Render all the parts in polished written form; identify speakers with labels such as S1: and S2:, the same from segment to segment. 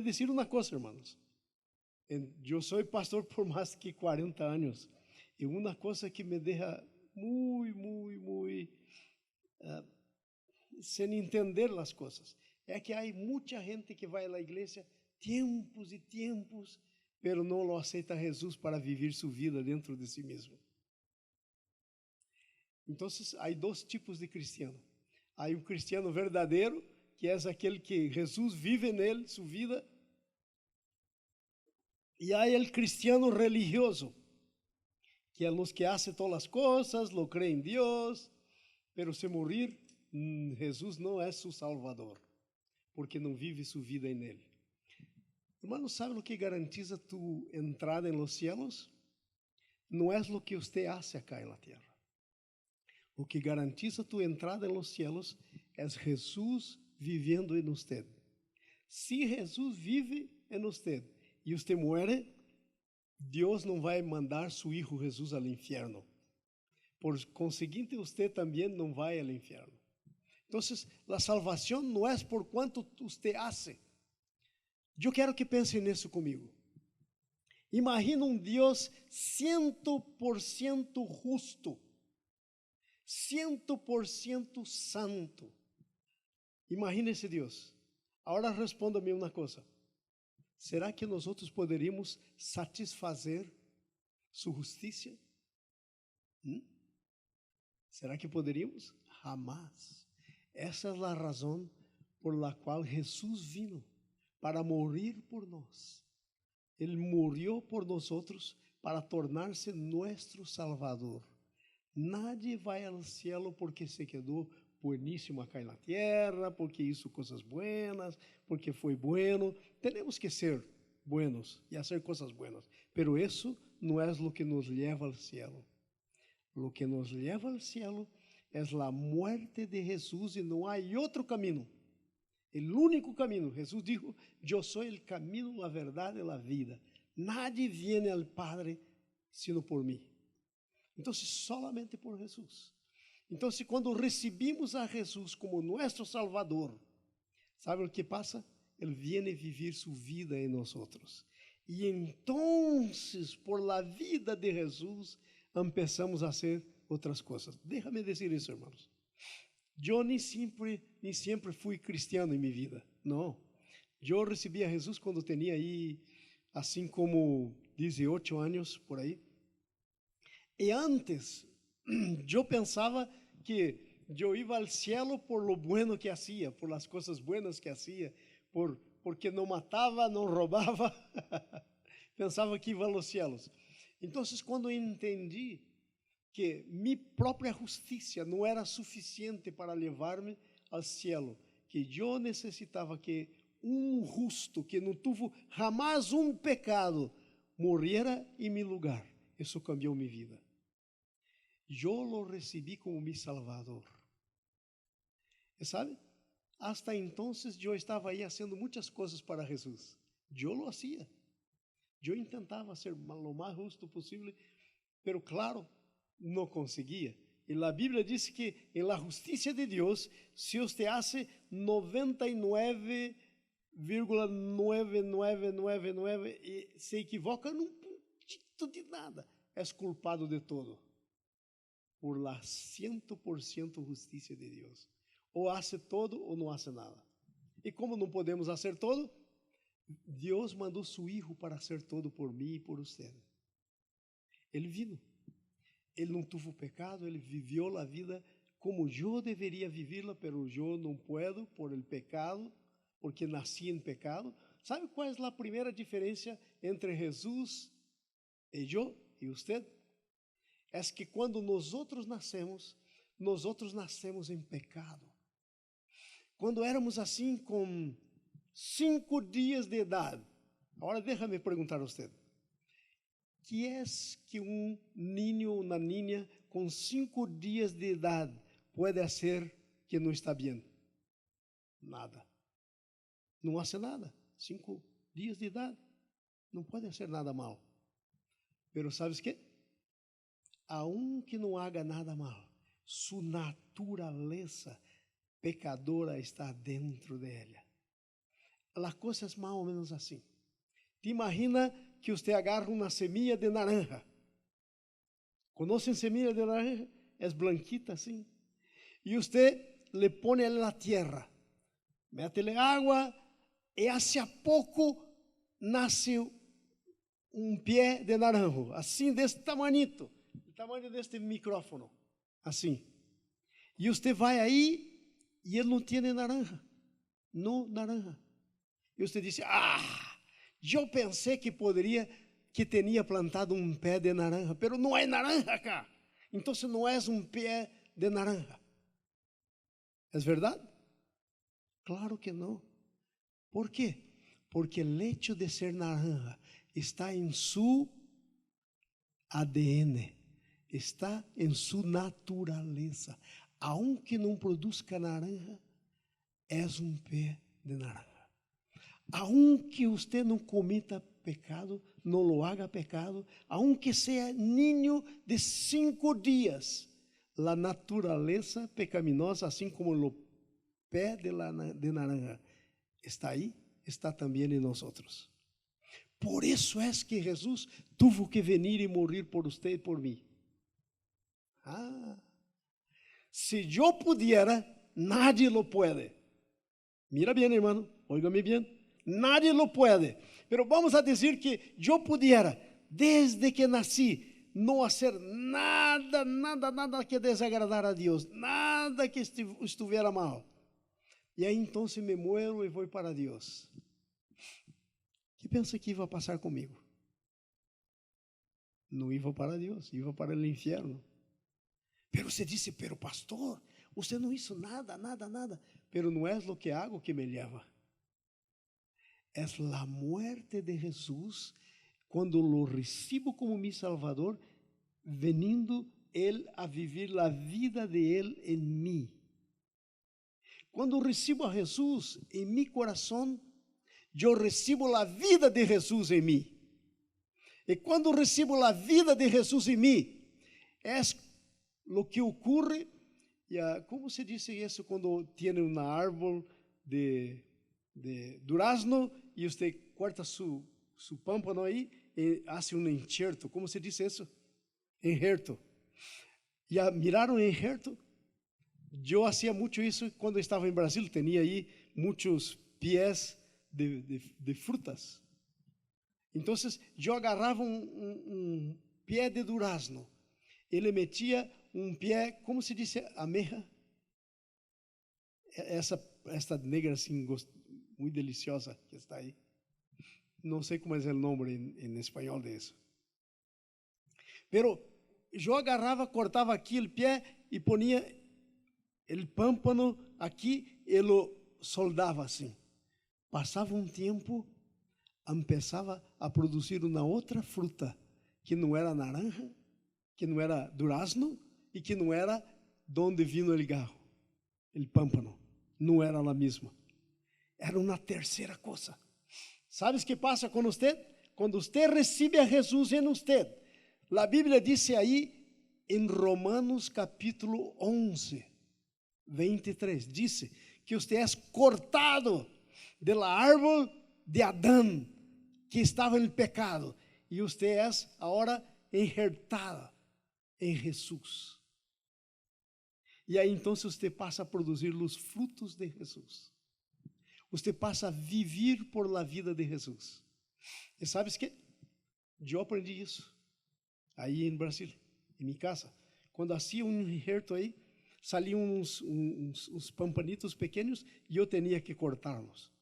S1: dizer uma coisa, irmãos. Eu sou pastor por mais que 40 anos. E uma coisa que me deixa muito sem entender as coisas é que há muita gente que vai à igreja tempos e tempos, pero não lo aceita Jesus para viver sua vida dentro de si mesmo. Então, há dois tipos de cristiano. Há cristiano verdadeiro, que é aquele que Jesus vive nele, sua vida. E há cristiano religioso, que é os que fazem todas as coisas, lo creem em Deus, pero se morrer, Jesus não é seu salvador, porque não vive sua vida em ele. Hermano, ¿sabe o que garantiza tu entrada en los cielos? No es lo que usted hace acá en la tierra. O que garantiza tu entrada en los cielos es Jesús viviendo en usted. Si Jesús vive en usted y usted muere, Dios no va a mandar su Hijo Jesús al infierno. Por consiguiente, usted también no va al infierno. Entonces, la salvación no es por cuanto usted hace. Eu quero que pense nisso comigo. Imagina Deus 100% justo, 100% santo. Imagina esse Deus. Agora responda-me uma coisa. Será que nós poderíamos satisfazer sua justiça? Será que poderíamos? Jamás. Essa é a razão por la qual Jesus vino. Para morir por nós. Ele morreu por nós para tornar-se nosso Salvador. Nadie vai ao céu porque se quedou bueníssimo acá na terra, porque hizo coisas buenas, porque foi bueno. Temos que ser buenos e fazer coisas buenas. Pero isso não é o que nos leva ao céu. O que nos leva ao céu é a morte de Jesus e não há outro caminho. O único caminho, Jesus dijo, eu sou o caminho, a verdade e a vida. Nadie viene al Padre sino por mim. Então, solamente por Jesus. Então, quando recebimos a Jesus como nosso Salvador, ¿sabe o que passa? Ele viene viver sua vida em nós. E então, por la vida de Jesus, empezamos a fazer outras coisas. Déjame dizer isso, irmãos. Eu nem sempre fui cristiano em minha vida, não. Eu recebi a Jesus quando tinha aí, assim como 18 anos, por aí. E antes, eu pensava que eu ia ao céu por lo bueno que hacía, por las coisas buenas que hacía, porque não matava, não roubava. Pensava que ia aos céus. Então, quando entendi que minha própria justiça não era suficiente para levar-me ao céu, que eu necessitava que justo, que não teve jamais pecado, morrera em meu lugar. Isso cambiou minha vida. Eu lo recebi como meu Salvador. E sabe, hasta entonces eu estava aí fazendo muitas coisas para Jesus. Eu lo hacía. Eu tentava ser o mais justo possível, pero claro, não conseguia. E a Bíblia diz que em la justiça de Deus, se você hace 99,9999 e se equivoca num puntito de nada, és culpado de todo. Por la 100% justiça de Deus. Ou hace todo ou não hace nada. E como não podemos fazer todo, Deus mandou seu Hijo para hacer todo por mim e por você. Ele vino. Ele não teve pecado, ele viveu a vida como eu deveria vivê-la, pero eu não puedo por el pecado, porque nasci em pecado. ¿Sabe qual é a primeira diferença entre Jesus e eu e você? É que quando nós nascemos em pecado. Quando éramos assim com 5 dias de idade. Agora déjame perguntar a você. Que é que niño ou uma niña com 5 dias de idade pode fazer que não está bem? Nada. Não hace nada. 5 dias de idade. Não pode fazer nada mal. Pero sabes quê? Aunque não haga nada mal, sua natureza pecadora está dentro dela. a coisa é mais ou menos assim. Te imagina que você agarra uma semilla de naranja. ¿Conocen semilla de naranja? É blanquita assim. E você le pone na terra, mete-le água, e hace pouco nasce um pé de naranjo, assim desse tamanito, o tamanho deste micrófono, assim. E você vai aí e ele não tem naranja, não naranja. E você diz, eu pensei que tinha plantado um pé de naranja, pero não é naranja acá. Então não é um pé de naranja. É verdade? Claro que não. ¿Por quê? Porque o hecho de ser naranja está em seu ADN, está em sua natureza. Aunque não produza naranja, é um pé de naranja. Aunque você não cometa pecado, não lo haga pecado, aunque seja niño de 5 dias, a natureza pecaminosa, assim como o pé de naranja, está aí, está também em nós. Por isso é que Jesus tuvo que venir e morrer por você e por mim. Se eu pudiera, nadie lo puede. Mira bem, irmão, óigame bem. Nadie lo puede. Pero vamos a dizer que eu pudiera, desde que nasci, não fazer nada que desagradar a Deus, nada que estivera mal. E aí então me muero e vou para Deus. Que pensa que ia passar comigo? Não ia para Deus, ia para o inferno. Pero você disse, pero pastor, você não hizo nada. Pero não é o que hago que me leva. É a muerte de Jesus, quando lo recibo como mi Salvador, venindo Ele a viver a vida de Ele em mim. Quando recebo a Jesus em meu coração, eu recebo a vida de Jesus em mim. E quando recebo a vida de Jesus em mim, é o que ocorre. Como se diz isso quando tem uma árvore de durazno e você corta su pâmpano aí e faz um enxerto? Como se diz isso? Enxerto. Miraram enxerto? Eu fazia muito isso quando estava em Brasil. Tinha aí muitos pés de frutas. Então, eu agarrava um pé de durazno. Ele metia um pé, como se diz, ameja? Esta negra assim, muito deliciosa que está aí. Não sei como é o nome em espanhol disso. Pero eu agarrava, cortava aqui o pé e ponia o pâmpano aqui e lo soldava assim. Passava um tempo, começava a produzir uma outra fruta, que não era naranja, que não era durazno e que não era donde vino o garro, o pâmpano. Não era a mesma. Era uma terceira coisa. ¿Sabes o que passa com você? Quando você recebe a Jesus em você, a Bíblia diz aí em Romanos capítulo 11, 23, diz que você é cortado da árvore de Adão, que estava em pecado, e você é agora enxertado em Jesus. E aí então você passa a produzir os frutos de Jesus. Você passa a viver por la vida de Jesus. E sabes que eu aprendi isso aí em Brasil, em minha casa. Quando hacía um enxerto aí, saliam uns pampanitos pequenos e eu tinha que cortá-los.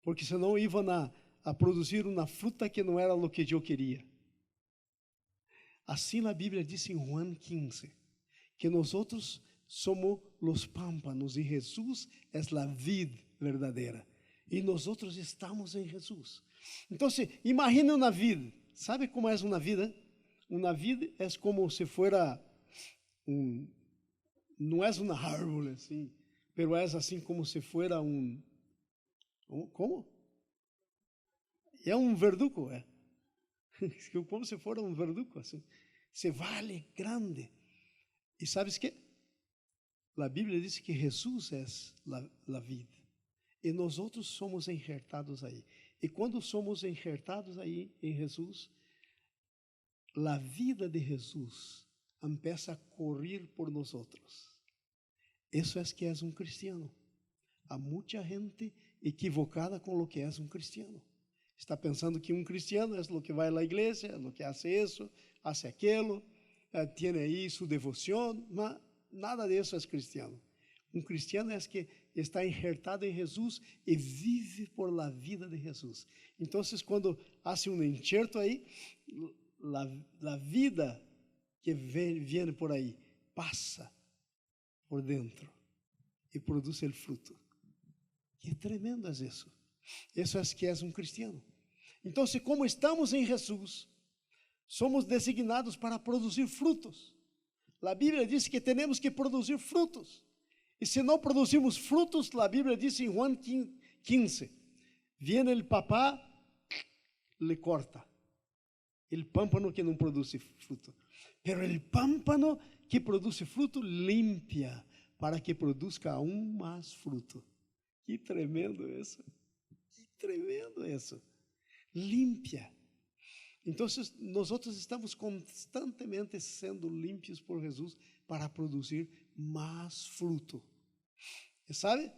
S1: Porque senão iam a produzir uma fruta que não era o que eu queria. Assim a Bíblia diz em Juan 15, que nós somos os pámpanos e Jesus é a vid verdadeira. E nós estamos em Jesus. Então, imagine uma vida. ¿Sabe como é uma vida? Uma vida é como se fuera não é uma árvore assim, pero é assim como se fuera ¿cómo? É um verdugo, é. Como se fora um verdugo, assim. Se vale grande. E sabes que? A Bíblia diz que Jesus é a vida. E nós outros somos enxertados aí. E quando somos enxertados aí em Jesus, a vida de Jesus começa a correr por nós outros. Isso é que é um cristiano. Há muita gente equivocada com o que é um cristiano. Está pensando que um cristiano é o que vai à igreja, é o que faz isso, faz aquilo, tem aí sua devoção, mas nada disso é cristiano. Um cristiano é que está enxertado em Jesus e vive por la vida de Jesus. Então, quando hace um enxerto aí, a vida que vem por aí passa por dentro e produz o fruto. Que tremendo é isso. Isso é que é um cristiano. Então, como estamos em Jesus, somos designados para produzir frutos. A Bíblia diz que temos que produzir frutos. E se não produzimos frutos, a Bíblia diz em Juan 15, viene o papá, le corta. O pámpano que não produz fruto. Pero o pámpano que produz fruto, limpia, para que produzca aún mais fruto. Que tremendo isso. Que tremendo isso. Limpia. Então, nós estamos constantemente sendo limpios por Jesus para produzir mais fruto. E sabe?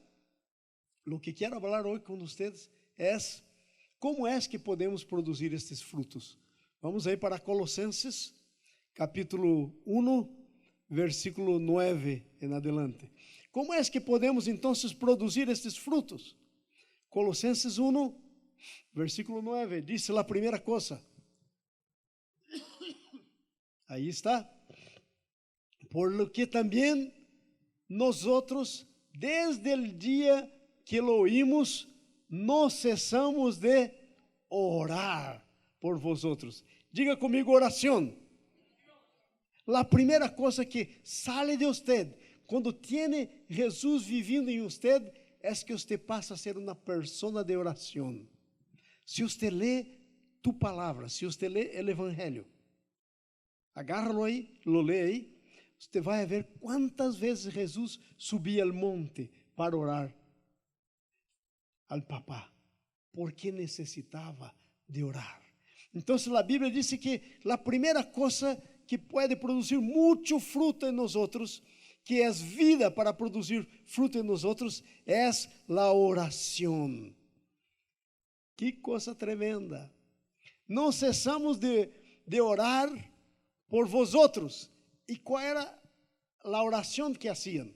S1: O que quero falar hoje com vocês é como é que podemos produzir estes frutos. Vamos aí para Colossenses, capítulo 1, versículo 9 em adelante. Como é que podemos então produzir estes frutos? Colossenses 1, versículo 9, diz a primeira coisa. Aí está. Por lo que também nós outros, desde o dia que lo oímos, não cessamos de orar por vosotros. Diga comigo oração. A primeira coisa que sale de você, quando tem Jesus vivendo em você, é que você passa a ser uma pessoa de oração. Se você lê tu palavra, se você lê o Evangelho, agárralo aí, lo lê aí, você vai ver quantas vezes Jesus subia ao monte para orar ao papá, porque necessitava de orar. Então, a Bíblia diz que a primeira coisa que pode produzir muito fruto em nós outros, que é vida para produzir fruto em nós outros, é a oração. Que coisa tremenda. Não cessamos de orar por vosotros. E qual era a oração que faziam?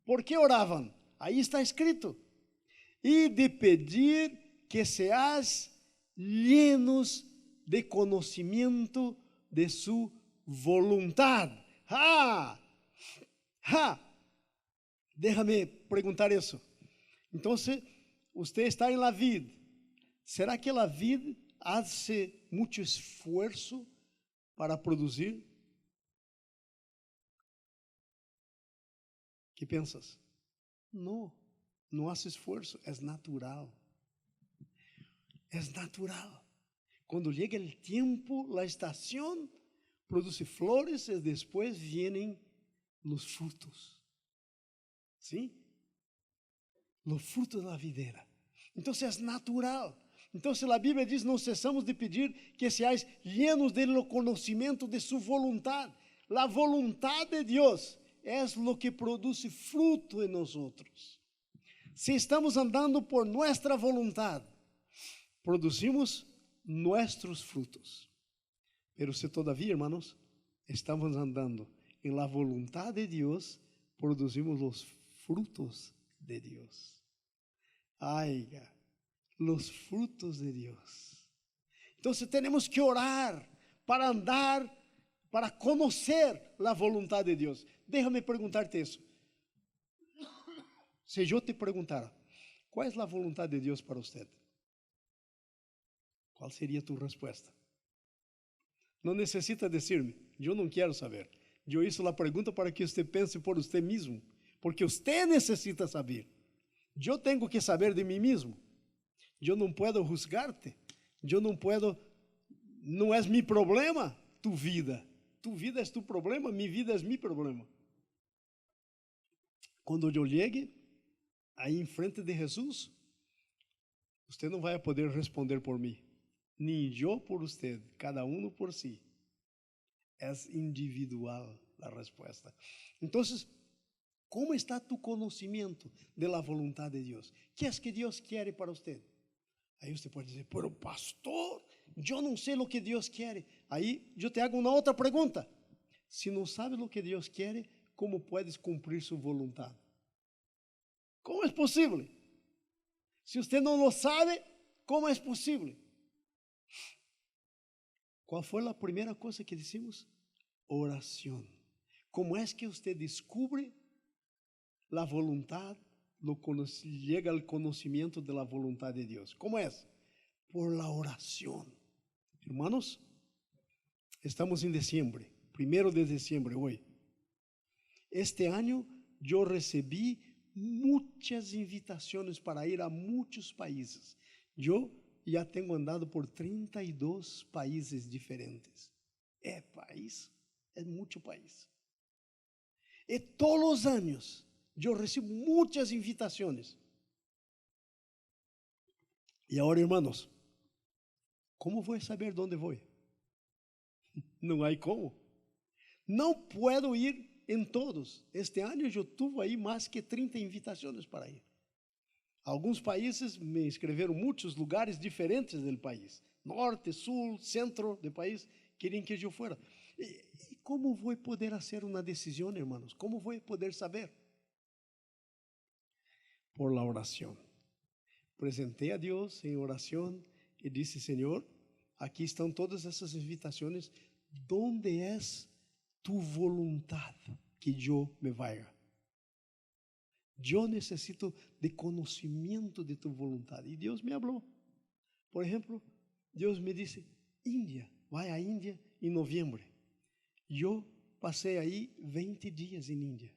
S1: ¿Por que oravam? Aí está escrito. E de pedir que seas llenos de conhecimento de su voluntad. Déjame perguntar isso. Então, você está em la vida. Será que a vida hace muito esforço para produzir? ¿Qué pensas? No, no hace esfuerzo, es natural. Es natural. Cuando llega el tiempo, la estación, produce flores y después vienen los frutos. ¿Sí? Los frutos de la videra. Entonces es natural. Entonces la Biblia dice, no cesamos de pedir que seáis llenos del conocimiento de su voluntad. La voluntad de Dios es lo que produce fruto en nosotros. Si estamos andando por nuestra voluntad, producimos nuestros frutos. Pero si todavía, hermanos, estamos andando en la voluntad de Dios, producimos los frutos de Dios. Los frutos de Dios. Entonces tenemos que orar para andar, para conocer la voluntad de Dios. Déjame perguntarte isso. Se eu te perguntara, qual é a vontade de Deus para você? Qual seria tu resposta? Não necessita dizer-me, eu não quero saber. Eu hice a pergunta para que você pense por você mesmo, porque você necessita saber. Eu tenho que saber de mim mesmo. Eu não posso juzgar-te. Eu não posso, não é meu problema tu vida. Tu vida é tu problema, minha vida é meu problema. Quando eu chegue aí em frente de Jesus, Você não vai poder responder por mim, nem eu por você, cada um por si. É individual a resposta. Então, como está tu conhecimento da vontade de Deus? O que é que Deus quer para você? Aí você pode dizer, pero pastor, eu não sei o que Deus quer. Aí eu te hago uma outra pergunta. Se não sabe o que Deus quer, como puedes cumprir sua vontade? Como é possível? Se você não lo sabe, como é possível? Qual foi a primeira coisa que dissemos? Oração. Como é que você descobre a vontade, chega ao conhecimento da vontade de Deus? Como é? Por la oração. Hermanos, estamos em dezembro, 1 de dezembro hoje. Este ano eu recebi muitas invitações para ir a muitos países. Eu já tenho andado por 32 países diferentes. É país, é muito país. E todos os anos eu recebo muitas invitações. E agora, irmãos, como vou saber onde vou? Não há como. Não puedo ir em todos. Este ano eu tive aí mais que 30 invitações para ir. Alguns países me escreveram muitos lugares diferentes do país. Norte, sul, centro do país, queriam que eu fosse. E como vou poder fazer uma decisão, irmãos? Como vou poder saber? Por la oração. Apresentei a Deus em oração e disse, Senhor, aqui estão todas essas invitações. ¿Dónde é tu vontade que eu me vaya? Eu necessito de conhecimento de tu vontade. E Deus me falou. Por exemplo, Deus me disse, Índia, vai à Índia em novembro. Eu passei aí 20 dias em Índia.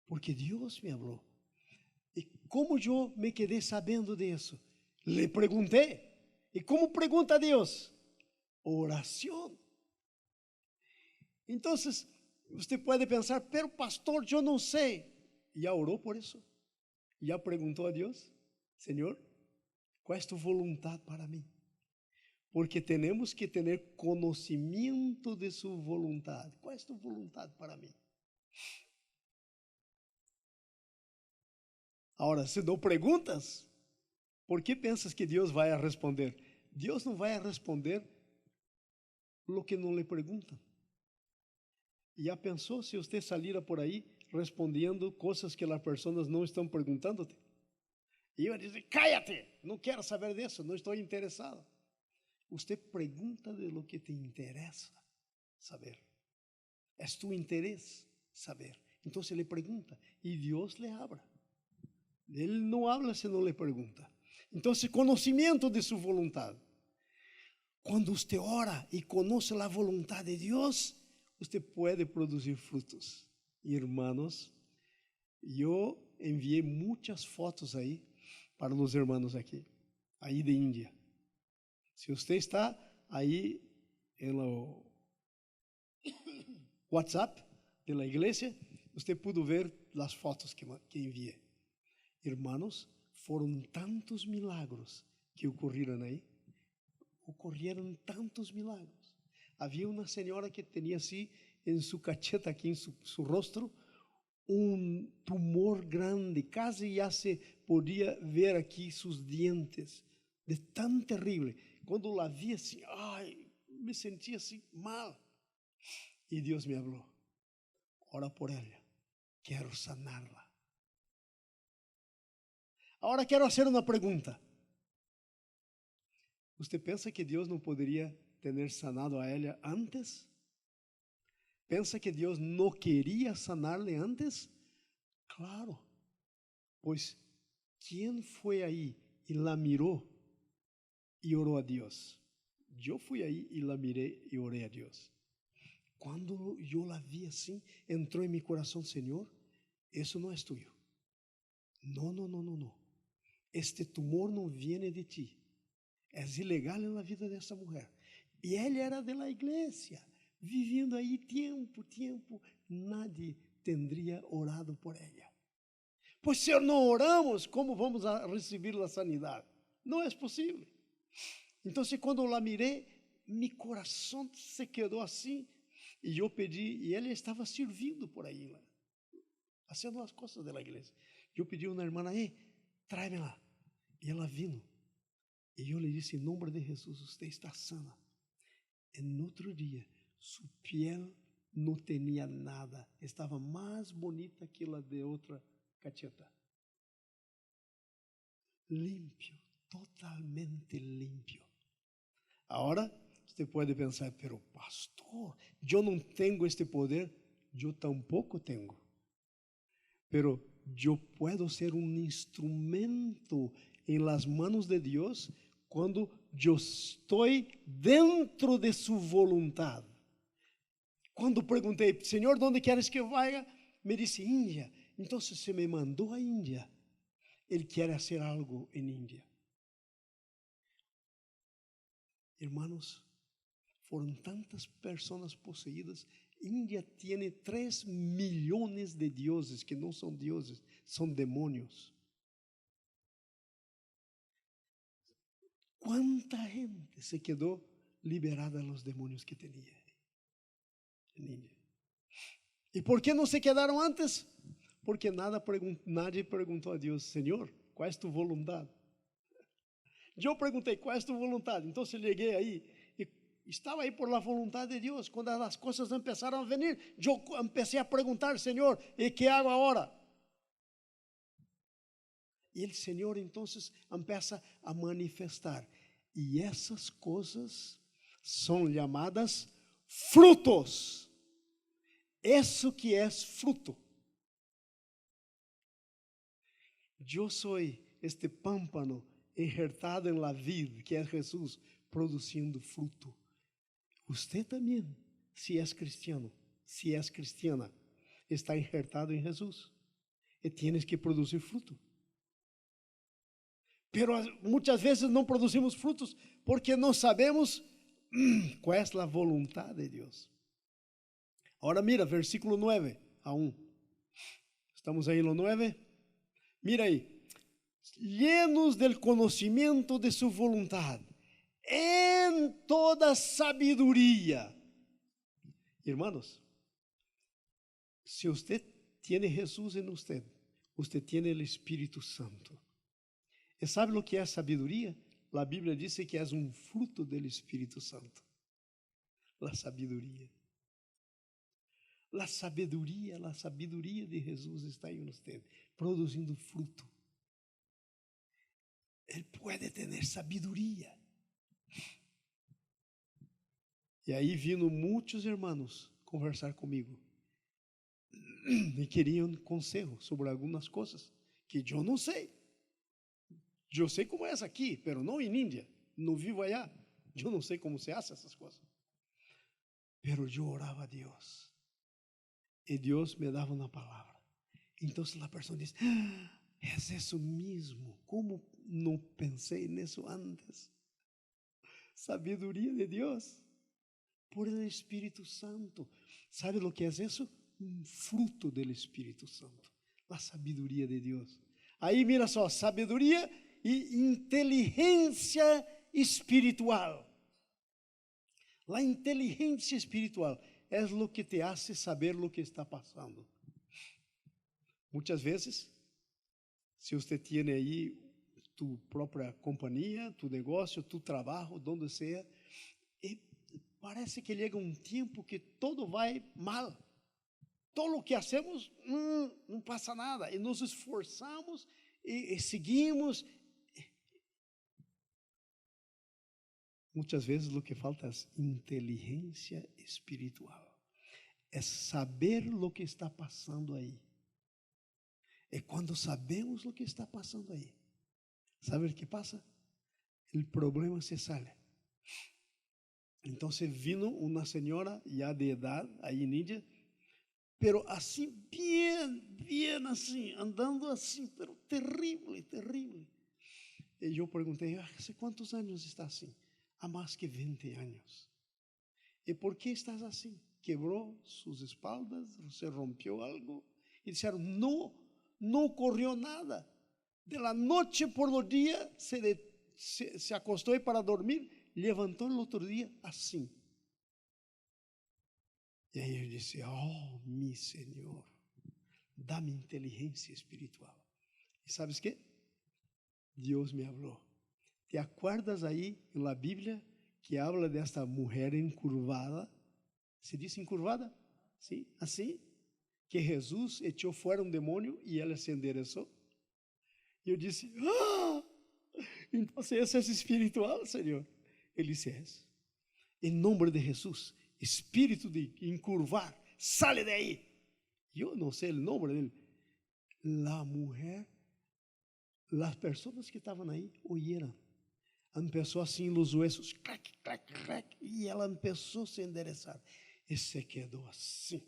S1: Porque Deus me falou. E como eu me quedei sabendo disso? Le perguntei. E como pergunta a Deus? Oração. Então, você pode pensar, pero pastor, eu não sei. Já orou por isso? Já perguntou a Deus? Senhor, qual é a tua vontade para mim? Porque temos que ter conhecimento de sua vontade. Qual é a tua vontade para mim? Agora, se não perguntas, por que pensas que Deus vai responder? Deus não vai responder o que não lhe perguntam. Já pensou se você saíra por aí respondendo coisas que as pessoas não estão perguntando-te? E eu ia dizer, cállate, não quero saber disso, não estou interessado. Você pergunta de lo que te interessa saber. É tu interesse saber. Então ele pergunta e Deus lhe abre. Ele não habla se não lhe pergunta. Então, conhecimento de sua vontade. Quando você ora e conhece a vontade de Deus, você pode produzir frutos. Irmãos, eu enviei muitas fotos aí para os irmãos aqui, aí de Índia. Se você está aí no WhatsApp da igreja, você pode ver as fotos que enviei. Irmãos, foram tantos milagros que ocorreram aí. Ocorreram tantos milagros. Havia uma senhora que tinha assim, em sua cacheta, aqui em seu rosto, tumor grande, quase já se podia ver aqui seus dentes, de tão terrível. Quando la vi assim, me sentia assim mal. E Deus me falou, ora por ela, quero sanarla. Agora quero fazer uma pergunta. Você pensa que Deus não poderia ter sanado a ela antes? Pensa que Deus não queria sanar-lhe antes? Claro, pois quem foi aí e la mirou e orou a Deus? Eu fui aí e la mirei e orei a Deus. Quando eu la vi assim, entrou em meu coração, Senhor, isso não é tuyo. Não. Este tumor não vem de ti. É ilegal na vida dessa mulher. E ela era da igreja, vivendo aí tempo, nadie teria orado por ela. Pues se não oramos, como vamos a receber a sanidade? Não é possível. Então, quando eu la mirei, meu coração se quedou assim, e eu pedi, e ele estava servindo por aí, lá, fazendo as coisas da igreja. Eu pedi a uma irmã, tráeme lá. E ela vino. E eu lhe disse, em nome de Jesus, você está sana. E no outro dia, sua piel não tinha nada, estava mais bonita que a de outra cacheta. Limpio, totalmente limpio. Agora, você pode pensar, pero pastor, eu não tenho este poder, eu tampouco tenho. Pero eu posso ser um instrumento em las manos de Deus quando eu estou dentro de sua vontade. Quando perguntei, Senhor, onde queres que eu vá? Me disse, Índia. Então, se me mandou a Índia, Ele quer fazer algo em Índia. Hermanos, foram tantas pessoas possuídas. Índia tem 3 milhões de deuses que não são deuses, são demônios. Quanta gente se quedou liberada dos demônios que tinha em Índia. E por que não se quedaram antes? Porque nadie perguntou a Deus, Senhor, qual é tu vontade? Eu perguntei, qual é tu vontade? Então cheguei aí e estava aí por la vontade de Deus. Quando as coisas começaram a vir, eu comecei a perguntar, Senhor, e que hago agora? E o Senhor então começa a manifestar. E essas coisas são chamadas frutos. Isso que é fruto. Eu sou este pámpano enjertado em la vid, que é Jesus, produzindo fruto. Você também, se é cristiano, se é cristiana, está enjertado em Jesus. E tienes que produzir fruto. Pero muitas vezes não produzimos frutos porque não sabemos qual é a vontade de Deus. Agora mira, versículo 9 a 1. Estamos aí no 9. Mira aí. Llenos del conhecimento de sua vontade, em toda sabedoria. Hermanos, se você tem Jesus em você, você tem o Espírito Santo. E sabe o que é sabedoria? A Bíblia diz que é um fruto do Espírito Santo. A sabedoria. A sabedoria de Jesus está em você, produzindo fruto. Ele pode ter sabedoria. E aí vino muitos irmãos conversar comigo. E queriam conselho sobre algumas coisas que eu não sei. Eu sei como é essa aqui, mas não em Índia. Não vivo allá. Eu não sei como se faz essas coisas. Mas eu orava a Deus. E Deus me dava uma palavra. Então a pessoa diz, é isso mesmo. Como não pensei nisso antes? Sabedoria de Deus. Por el Espírito Santo. ¿Sabe o que é isso? Um fruto do Espírito Santo. A sabedoria de Deus. Aí mira só, sabedoria e inteligência espiritual. A inteligência espiritual é o que te hace saber o que está passando. Muitas vezes, se você tem aí tu própria companhia, tu negócio, tu trabalho, onde seja, e parece que chega um tempo que todo vai mal. Todo o que hacemos não passa nada. E nos esforçamos e seguimos. Muitas vezes o que falta é inteligência espiritual. É saber o que está passando aí. E quando sabemos o que está passando aí, sabe o que passa? O problema se sale. Então vino uma senhora já de idade aí em Índia, pero assim, bem assim, andando assim, pero terrível. E eu perguntei, ¿Há quantos anos está assim? Há mais que 20 anos. E por que estás assim? Quebrou suas espaldas? Você rompeu algo? E disseram, não, não ocorreu nada. De la noche por lo dia, se acostou para dormir, levantou no outro dia assim. E aí eu disse, oh, meu Senhor, dá-me inteligência espiritual. E sabes o quê? Deus me falou. ¿Te acuerdas aí na Bíblia que habla desta mulher encurvada? ¿Se diz encurvada? Sim, assim. Que Jesus echou fora um demônio e ela se endereçou. E eu disse, então isso é espiritual, Senhor. Ele disse, em nome de Jesus, espírito de encurvar, sale daí. Eu não sei o nome dele. La mulher, as pessoas que estavam aí, oyeram. Começou assim, os huesos, clac, clac, clac, e ela começou a se endereçar. E se quedou assim.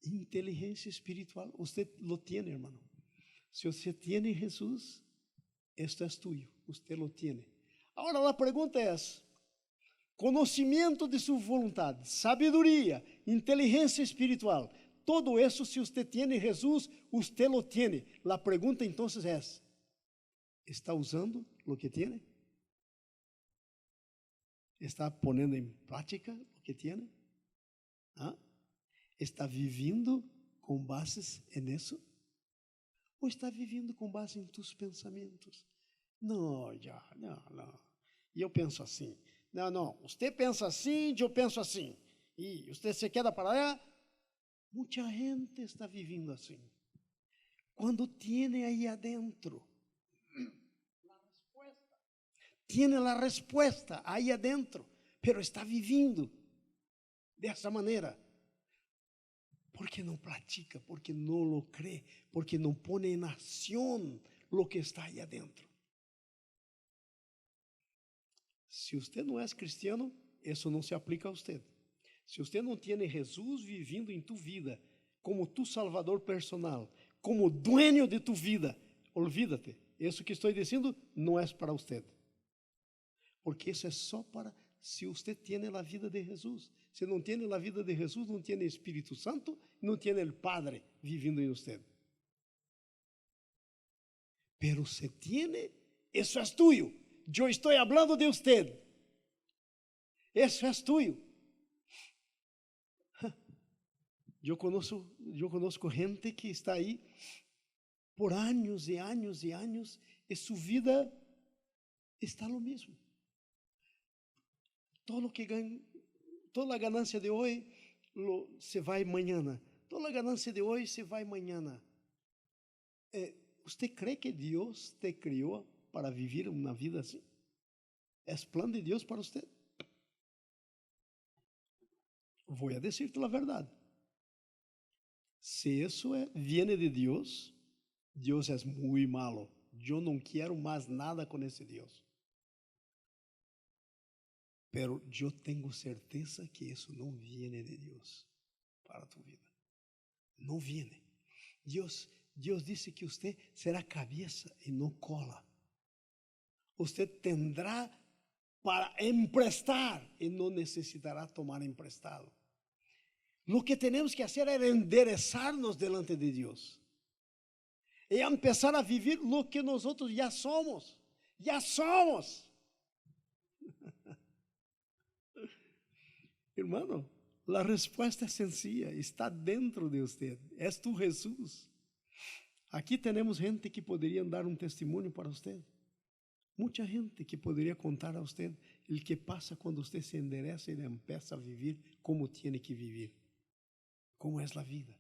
S1: Inteligência espiritual, você lo tiene, hermano. Se você tem Jesus, esto é tuyo, você lo tiene. Agora a pergunta é: conhecimento de sua vontade, sabedoria, inteligência espiritual, todo isso, se você tem Jesus, você lo tiene. A pergunta então é: está usando o que tem? Está ponendo em prática o que tem? Está vivendo com bases nisso? Ou está vivendo com base em tus pensamentos? Não. E eu penso assim. Não, você pensa assim, eu penso assim. E você se queda para lá. Muita gente está vivendo assim. Quando tiene aí adentro tiene a resposta aí adentro, pero está vivendo dessa maneira. Porque não pratica, porque não lo crê, porque não põe em ação lo que está aí adentro. Se você não é cristiano, isso não se aplica a você. Se você não tem Jesus vivendo em tu vida, como tu salvador personal, como dueño de tu vida, olvídate, isso que estou dizendo não é para você. Porque isso é só para se você tem a vida de Jesus. Se não tem a vida de Jesus, não tem o Espírito Santo, não tem o Padre vivendo em você. Pero se tem, isso é tuyo. Eu estou falando de você. Isso é tuyo. Eu conozco gente que está aí por anos e anos e anos e sua vida está lo mesmo. Todo que ganha, toda a ganância de hoje se vai amanhã. Toda a ganância de hoje se vai amanhã. Você crê que Deus te criou para viver uma vida assim? É plano de Deus para você? Vou dizer-te a verdade. Se isso viene de Deus, Deus é muito malo. Eu não quero mais nada com esse Deus. Pero eu tenho certeza que isso não viene de Deus para tu vida. Não viene. Deus disse que você será cabeça e não cola. Você tendrá para emprestar e não necessitará tomar emprestado. O que temos que fazer é enderezar-nos delante de Deus. E começar a viver o que nós já somos. Já somos. Hermano, a resposta é sencilla, está dentro de você, és tu Jesus. Aqui temos gente que poderia dar um testemunho para você. Muita gente que poderia contar a você o que passa quando você se endereza e começa a viver como tem que viver. Como é a vida.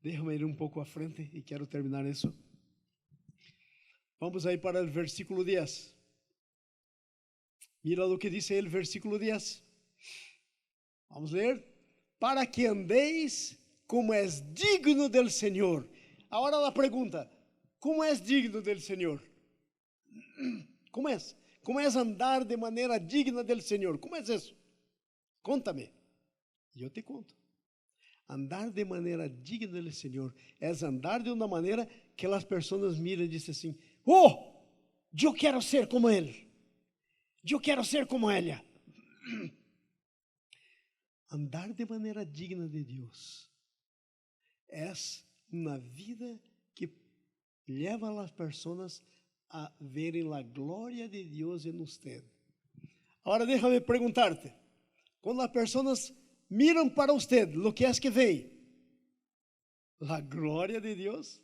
S1: Deixa-me ir um pouco à frente e quero terminar isso. Vamos aí para o versículo 10. Mira o que diz aí o versículo 10. Vamos ler. Para que andeis como é digno del Senhor. Agora a pergunta: como é digno del Senhor? Como é? Como é andar de maneira digna del Senhor? Como é isso? Conta-me. E eu te conto. Andar de maneira digna del Senhor é andar de uma maneira que as pessoas miram e dizem assim: oh, eu quero ser como ele. Eu quero ser como ela. Andar de maneira digna de Deus é uma vida que leva as pessoas a verem a glória de Deus em você. Agora, déjame perguntar-te, quando as pessoas miram para você, o que é que veem? A glória de Deus?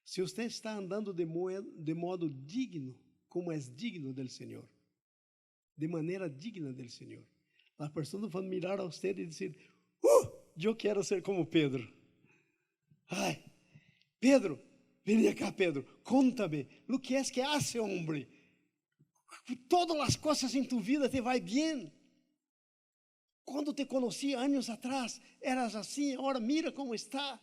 S1: Se você está andando de modo digno, como é digno do Senhor, de maneira digna do Senhor, as pessoas vão mirar a você e dizer, eu quero ser como Pedro. Ai, Pedro, vem cá, Pedro, conta-me, o que é que hace, homem? Todas as coisas em tu vida te vai bem. Quando te conheci anos atrás, eras assim, agora mira como está.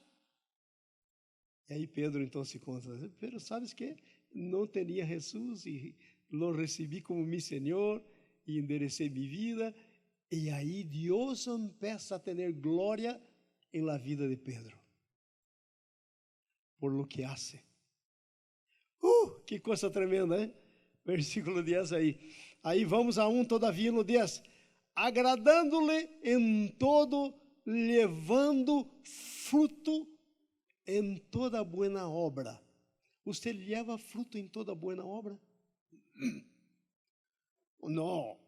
S1: E aí Pedro então se conta, Pedro, sabes que não tinha Jesus e lo recebi como meu Senhor e enderecei minha vida. E aí Deus começa a ter glória em la vida de Pedro, por lo que hace. Que coisa tremenda, hein? Versículo 10 aí. Aí vamos a todavia no 10. Agradando-lhe em todo, levando fruto em toda boa obra. Você leva fruto em toda boa obra? Não.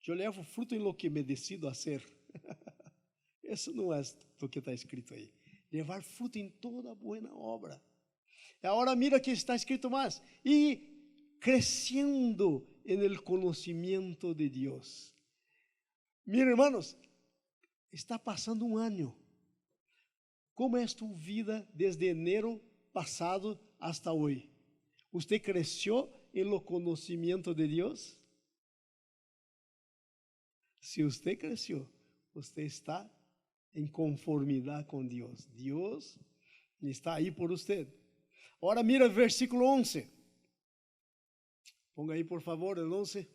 S1: Eu levo fruto em lo que me decido a ser. Isso não é o que está escrito aí. Levar fruto em toda boa obra. Agora mira que está escrito mais. E crescendo en el conocimiento de Dios. Miren, hermanos, está pasando um ano. Como é tu vida desde enero passado hasta hoje? ¿Usted creció en lo conocimiento de Dios? Si usted creció, usted está en conformidad con Dios. Dios está ahí por usted. Ahora mira el versículo 11. Ponga aí, por favor, el 11.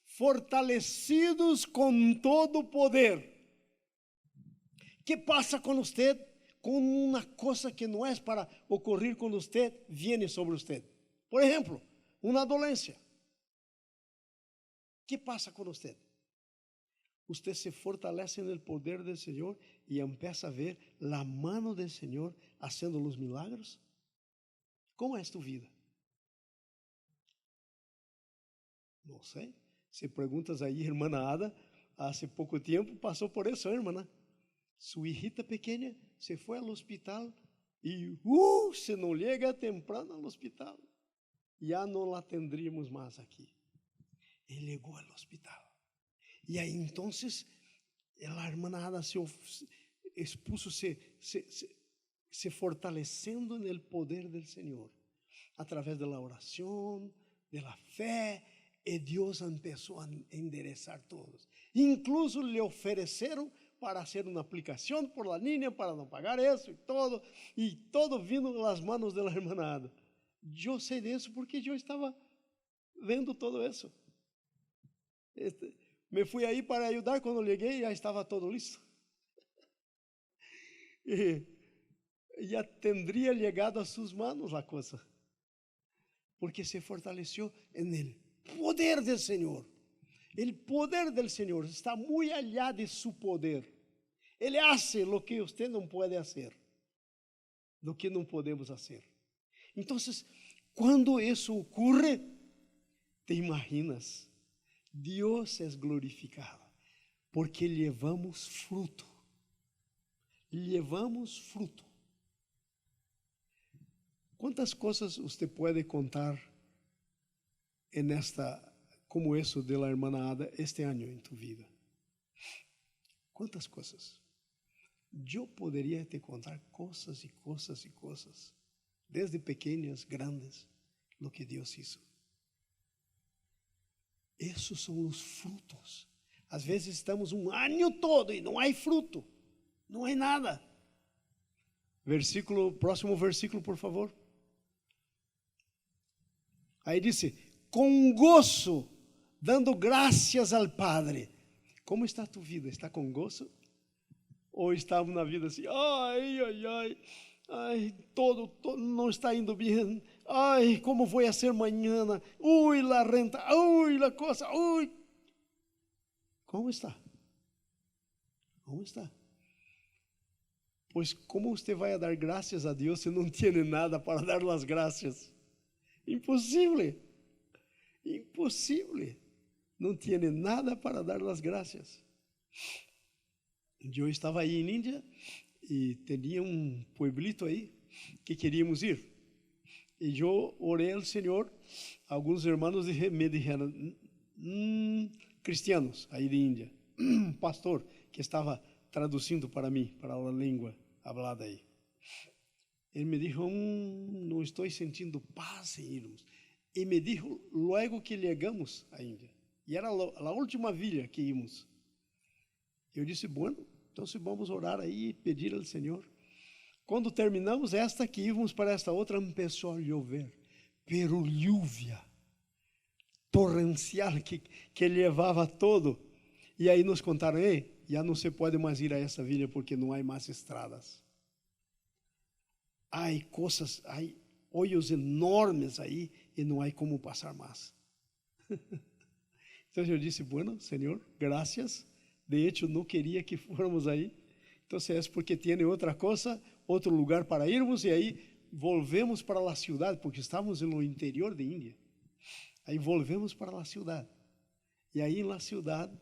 S1: Fortalecidos com todo poder. ¿Qué pasa con usted? Con una cosa que no es para ocurrir con usted, viene sobre usted. Por ejemplo, una dolencia. ¿Qué pasa con usted? Usted se fortalece en el poder del Señor y empieza a ver la mano del Señor haciendo los milagros. ¿Cómo es tu vida? No sé. Si preguntas ahí, hermana Ada, hace poco tiempo pasó por eso, hermana. Su hijita pequeña se fue al hospital y se no llega temprano al hospital, ya no la tendríamos más aquí. Él llegó al hospital. Y ahí entonces la hermana Ada se fortalecendo en el poder del Señor, a través de la oración, de la fe, y Dios empezó a enderezar todos. Incluso le ofrecieron para hacer una aplicación por la niña, para no pagar eso y todo vino en las manos de la hermana Ada. Yo sé de eso porque yo estaba vendo todo eso. Me fui aí para ajudar, quando cheguei já estava todo listo. E já teria chegado a suas mãos a coisa, porque se fortaleceu en poder do Senhor. O poder do Senhor está muito allá de su poder. Ele hace lo que usted não pode fazer, lo que não podemos fazer. Então, quando isso ocorre, te imaginas, Deus é glorificado, porque levamos fruto. Levamos fruto. Quantas coisas você pode contar como isso de la hermana Ada este ano em tu vida? Quantas coisas? Eu poderia te contar coisas e coisas e coisas, desde pequenas, grandes, lo que Deus hizo. Esses são os frutos. Às vezes estamos um ano todo e não há fruto, não há nada. Próximo versículo, por favor. Aí disse, com gozo, dando graças ao Padre. Como está a tua vida? Está com gozo? Ou estava na vida assim, todo não está indo bem. Ai, como vou ser amanhã? La renta, la coisa, Como está? Como está? Pois como você vai dar graças a Deus se não tem nada para dar as graças? Impossível. Impossível. Não tem nada para dar as graças. Eu estava aí em Índia e tinha um pueblito aí que queríamos ir. E eu orei ao Senhor. Alguns irmãos me disseram, cristianos aí de Índia, pastor que estava traduzindo para mim, para a língua falada aí. Ele me disse, não estou sentindo paz em irmos. E me disse logo que chegamos à Índia. E era a última vila que íamos. Eu disse, bueno, então vamos orar aí e pedir ao Senhor. Quando terminamos esta que íamos para esta outra, começou a chover. Pero lluvia torrencial que levava todo. E aí nos contaram, já não se pode mais ir a essa vila porque não há mais estradas. Há coisas, há olhos enormes aí e não há como passar mais. Então eu disse, bueno, Senhor, graças. De hecho, não queria que fôramos aí. Então é porque tem outra coisa, outro lugar para irmos, e aí volvemos para a cidade, porque estávamos no interior de Índia. Aí volvemos para a cidade. E aí na cidade,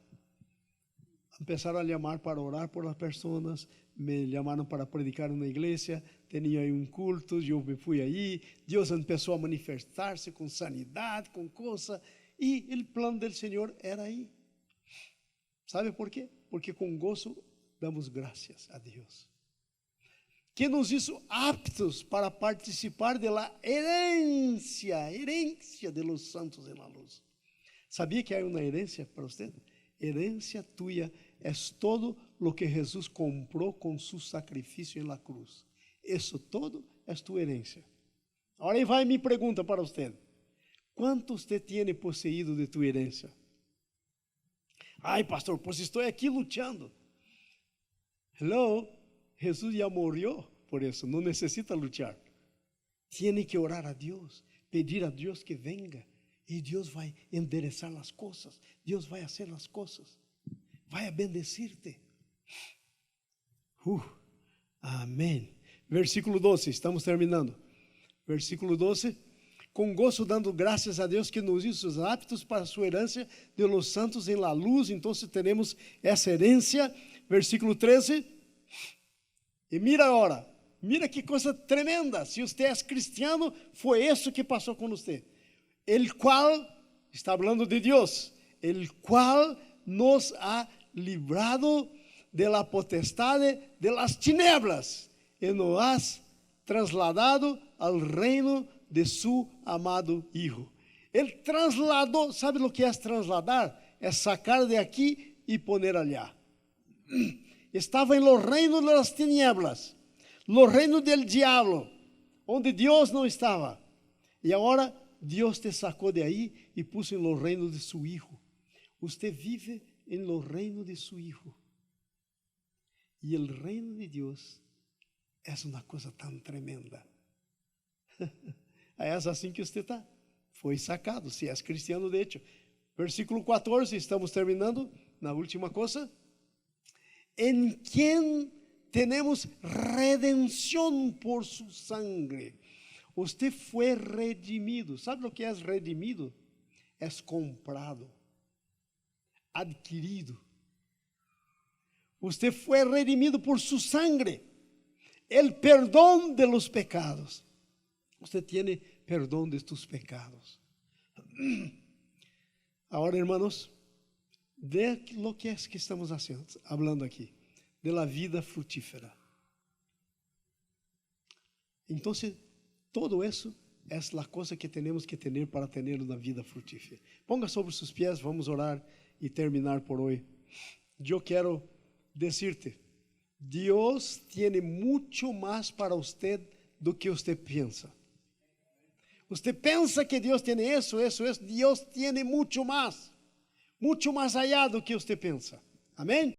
S1: começaram a chamar para orar por as pessoas, me chamaram para predicar na igreja, tinha aí um culto, eu me fui aí, Deus começou a manifestar-se com sanidade, com coisa, e o plano do Senhor era aí. Sabe por quê? Porque com gozo damos graças a Deus, que nos hizo aptos para participar da herência de los santos en la luz. ¿Sabia que há uma herência para você? Herência tuya é todo lo que Jesus comprou com su sacrifício en la cruz. Isso todo é tu herência. Agora aí vai minha pergunta para você. Quanto você tem possuído de tu herência? Ai, pastor, pois estou aqui lutando. Hello, Jesus já morreu por isso, não necessita lutar. Tem que orar a Deus, pedir a Deus que venga, e Deus vai enderezar as coisas, Deus vai fazer as coisas, vai bendecir-te. Amém. Versículo 12, estamos terminando. Versículo 12. Com gozo dando graças a Deus que nos hizo aptos para a sua herência de los santos em la luz. Então temos essa herência. Versículo 13. E mira agora, mira que coisa tremenda. Se você é cristiano, foi isso que passou com você. El qual, está falando de Deus, el qual nos ha librado de la potestade de las tinieblas e nos has trasladado al reino de su amado Hijo. Ele trasladou, sabe o que é trasladar? É sacar de aqui e poner allá. Estava em lo reino de las tinieblas, lo reino del diablo, onde Deus não estava. E agora Deus te sacou de aí e puso em lo reino de su Hijo. Você vive em lo reino de su Hijo. E o reino de Deus é uma coisa tão tremenda. É assim que você está. Foi sacado, se és cristiano, de hecho. Versículo 14, estamos terminando, na última coisa. En quien tenemos redención por su sangre. Você foi redimido. ¿Sabe o que é redimido? É comprado, adquirido. Você foi redimido por su sangre. El perdón de los pecados. Você tem perdão de tus pecados. Agora, hermanos, de lo que é que estamos hablando aqui, de la vida frutífera. Então, todo isso é a coisa que temos que ter para ter uma vida frutífera. Ponga sobre seus pés, vamos orar e terminar por hoje. Eu quero dizer-te, Deus tem muito mais para você do que você pensa. Você pensa que Deus tem isso, Deus tem muito mais allá do que você pensa. Amém?